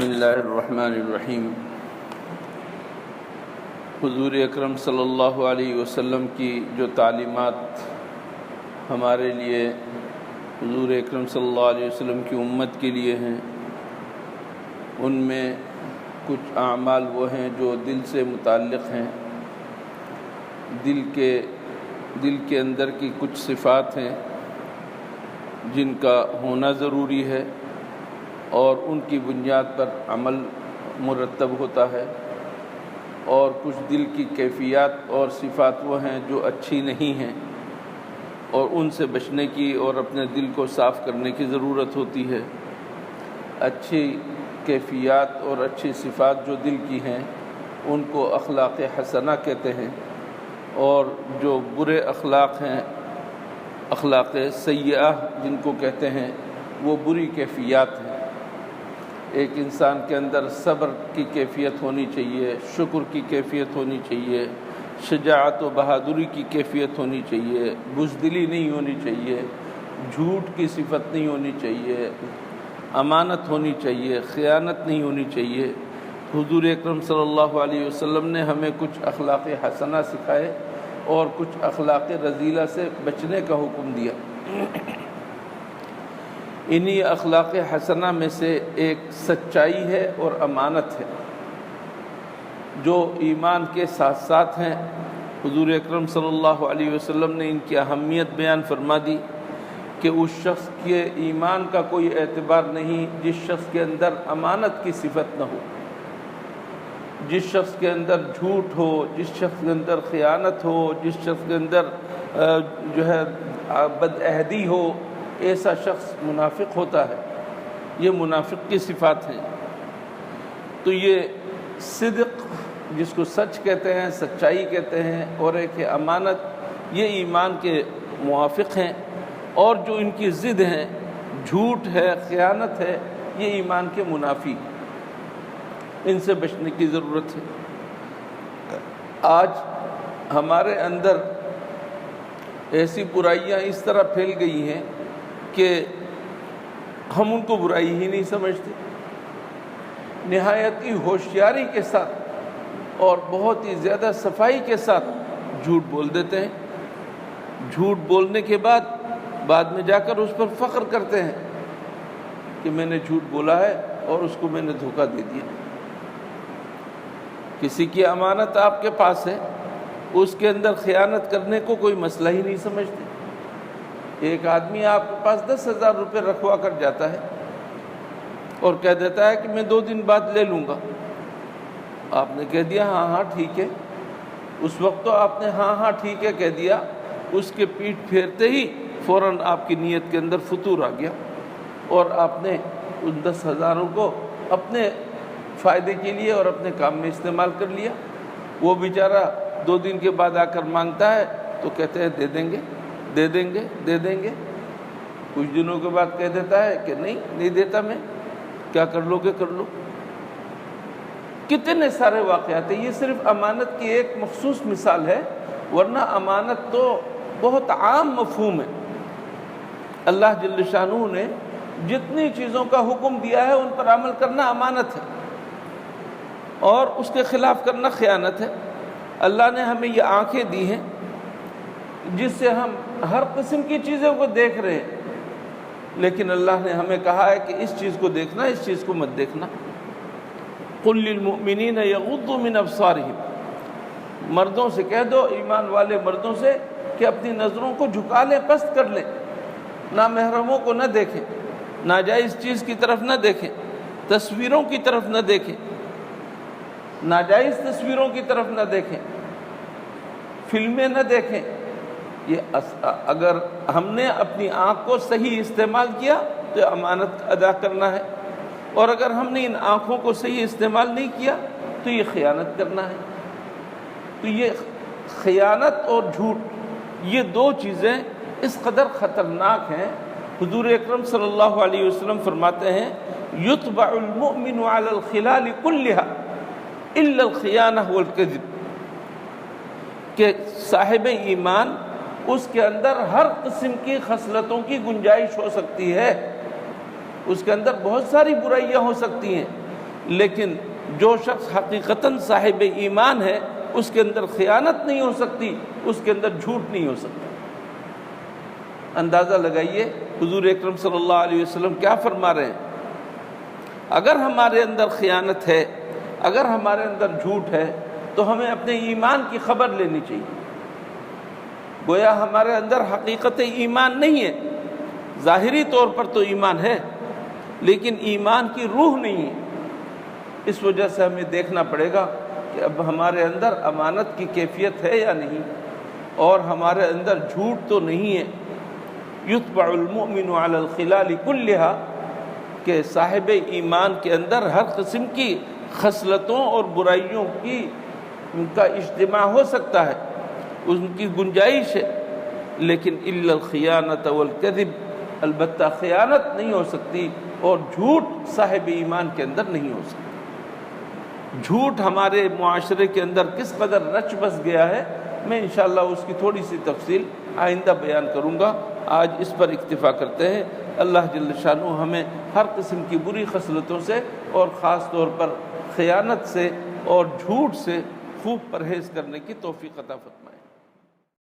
اللہ الرحمن الرحیم۔ حضور اکرم صلی اللہ علیہ وسلم کی جو تعلیمات ہمارے لیے، حضور اکرم صلی اللہ علیہ وسلم کی امت کے لیے ہیں، ان میں کچھ اعمال وہ ہیں جو دل سے متعلق ہیں، دل کے اندر کی کچھ صفات ہیں جن کا ہونا ضروری ہے اور ان کی بنیاد پر عمل مرتب ہوتا ہے، اور کچھ دل کی کیفیات اور صفات وہ ہیں جو اچھی نہیں ہیں اور ان سے بچنے کی اور اپنے دل کو صاف کرنے کی ضرورت ہوتی ہے۔ اچھی کیفیات اور اچھی صفات جو دل کی ہیں ان کو اخلاق حسنہ کہتے ہیں، اور جو برے اخلاق ہیں، اخلاق سیئہ جن کو کہتے ہیں، وہ بری کیفیات ہیں۔ ایک انسان کے اندر صبر کی کیفیت ہونی چاہیے، شکر کی کیفیت ہونی چاہیے، شجاعت و بہادری کی کیفیت ہونی چاہیے، بزدلی نہیں ہونی چاہیے، جھوٹ کی صفت نہیں ہونی چاہیے، امانت ہونی چاہیے، خیانت نہیں ہونی چاہیے۔ حضور اکرم صلی اللہ علیہ وسلم نے ہمیں کچھ اخلاق حسنہ سکھائے اور کچھ اخلاق رذیلہ سے بچنے کا حکم دیا۔ انہی اخلاق حسنہ میں سے ایک سچائی ہے اور امانت ہے، جو ایمان کے ساتھ ساتھ ہیں۔ حضور اکرم صلی اللہ علیہ وسلم نے ان کی اہمیت بیان فرما دی کہ اس شخص کے ایمان کا کوئی اعتبار نہیں جس شخص کے اندر امانت کی صفت نہ ہو، جس شخص کے اندر جھوٹ ہو، جس شخص کے اندر خیانت ہو، جس شخص کے اندر بدعہدی ہو، ایسا شخص منافق ہوتا ہے۔ یہ منافق کی صفات ہیں۔ تو یہ صدق جس کو سچ کہتے ہیں، سچائی کہتے ہیں، اور ایک ہے امانت، یہ ایمان کے موافق ہیں، اور جو ان کی ضد ہیں، جھوٹ ہے، خیانت ہے، یہ ایمان کے منافی، ان سے بچنے کی ضرورت ہے۔ آج ہمارے اندر ایسی برائیاں اس طرح پھیل گئی ہیں کہ ہم ان کو برائی ہی نہیں سمجھتے۔ نہایت ہی ہوشیاری کے ساتھ اور بہت ہی زیادہ صفائی کے ساتھ جھوٹ بول دیتے ہیں۔ جھوٹ بولنے کے بعد میں جا کر اس پر فخر کرتے ہیں کہ میں نے جھوٹ بولا ہے اور اس کو میں نے دھوکہ دے دیا۔ کسی کی امانت آپ کے پاس ہے، اس کے اندر خیانت کرنے کو کوئی مسئلہ ہی نہیں سمجھتے۔ ایک آدمی آپ کے پاس 10,000 روپے رکھوا کر جاتا ہے اور کہہ دیتا ہے کہ میں 2 دن بعد لے لوں گا۔ آپ نے کہہ دیا ہاں ہاں ٹھیک ہے۔ اس وقت تو آپ نے ہاں ہاں ٹھیک ہے کہہ دیا، اس کے پیٹھ پھیرتے ہی فوراً آپ کی نیت کے اندر فتور آ گیا اور آپ نے ان 10,000 کو اپنے فائدے کے لیے اور اپنے کام میں استعمال کر لیا۔ وہ بیچارہ 2 دن کے بعد آ کر مانگتا ہے تو کہتے ہیں دے دیں گے دے دیں گے دے دیں گے۔ کچھ دنوں کے بعد کہہ دیتا ہے کہ نہیں دیتا، میں کیا کر لو گے کر لو۔ کتنے سارے واقعات ہیں۔ یہ صرف امانت کی ایک مخصوص مثال ہے، ورنہ امانت تو بہت عام مفہوم ہے۔ اللہ جل شانہ نے جتنی چیزوں کا حکم دیا ہے ان پر عمل کرنا امانت ہے، اور اس کے خلاف کرنا خیانت ہے۔ اللہ نے ہمیں یہ آنکھیں دی ہیں جس سے ہم ہر قسم کی چیزوں کو دیکھ رہے ہیں، لیکن اللہ نے ہمیں کہا ہے کہ اس چیز کو دیکھنا، اس چیز کو مت دیکھنا۔ قل للمؤمنین یغضوا من ابصارہم، مردوں سے کہہ دو، ایمان والے مردوں سے، کہ اپنی نظروں کو جھکا لیں، پست کر لیں، نامحرموں کو نہ دیکھیں، ناجائز چیز کی طرف نہ دیکھیں، تصویروں کی طرف نہ دیکھیں، ناجائز تصویروں کی طرف نہ دیکھیں، فلمیں نہ دیکھیں۔ یہ اگر ہم نے اپنی آنکھ کو صحیح استعمال کیا تو امانت ادا کرنا ہے، اور اگر ہم نے ان آنکھوں کو صحیح استعمال نہیں کیا تو یہ خیانت کرنا ہے۔ تو یہ خیانت اور جھوٹ، یہ 2 چیزیں اس قدر خطرناک ہیں۔ حضور اکرم صلی اللہ علیہ وسلم فرماتے ہیں یتبع المؤمن علی الخلال كلها الا الخیانہ والکذب، کہ صاحب ایمان اس کے اندر ہر قسم کی خصلتوں کی گنجائش ہو سکتی ہے، اس کے اندر بہت ساری برائیاں ہو سکتی ہیں، لیکن جو شخص حقیقتاً صاحب ایمان ہے اس کے اندر خیانت نہیں ہو سکتی، اس کے اندر جھوٹ نہیں ہو سکتا۔ اندازہ لگائیے حضور اکرم صلی اللہ علیہ وسلم کیا فرما رہے ہیں، اگر ہمارے اندر خیانت ہے، اگر ہمارے اندر جھوٹ ہے تو ہمیں اپنے ایمان کی خبر لینی چاہیے۔ گویا ہمارے اندر حقیقت ایمان نہیں ہے، ظاہری طور پر تو ایمان ہے لیکن ایمان کی روح نہیں ہے۔ اس وجہ سے ہمیں دیکھنا پڑے گا کہ اب ہمارے اندر امانت کی کیفیت ہے یا نہیں، اور ہمارے اندر جھوٹ تو نہیں ہے۔ یتبع المؤمن علی الخلال کلھا، کہ صاحب ایمان کے اندر ہر قسم کی خصلتوں اور برائیوں کی ان کا اجتماع ہو سکتا ہے، ان کی گنجائش ہے، لیکن الا الخیانۃ والکذب، البتہ خیانت نہیں ہو سکتی اور جھوٹ صاحب ایمان کے اندر نہیں ہو سکتا۔ جھوٹ ہمارے معاشرے کے اندر کس قدر رچ بس گیا ہے، میں انشاءاللہ اس کی تھوڑی سی تفصیل آئندہ بیان کروں گا۔ آج اس پر اکتفا کرتے ہیں۔ اللہ جل شانہ ہمیں ہر قسم کی بری خصلتوں سے اور خاص طور پر خیانت سے اور جھوٹ سے خوب پرہیز کرنے کی توفیق عطا فرمائے۔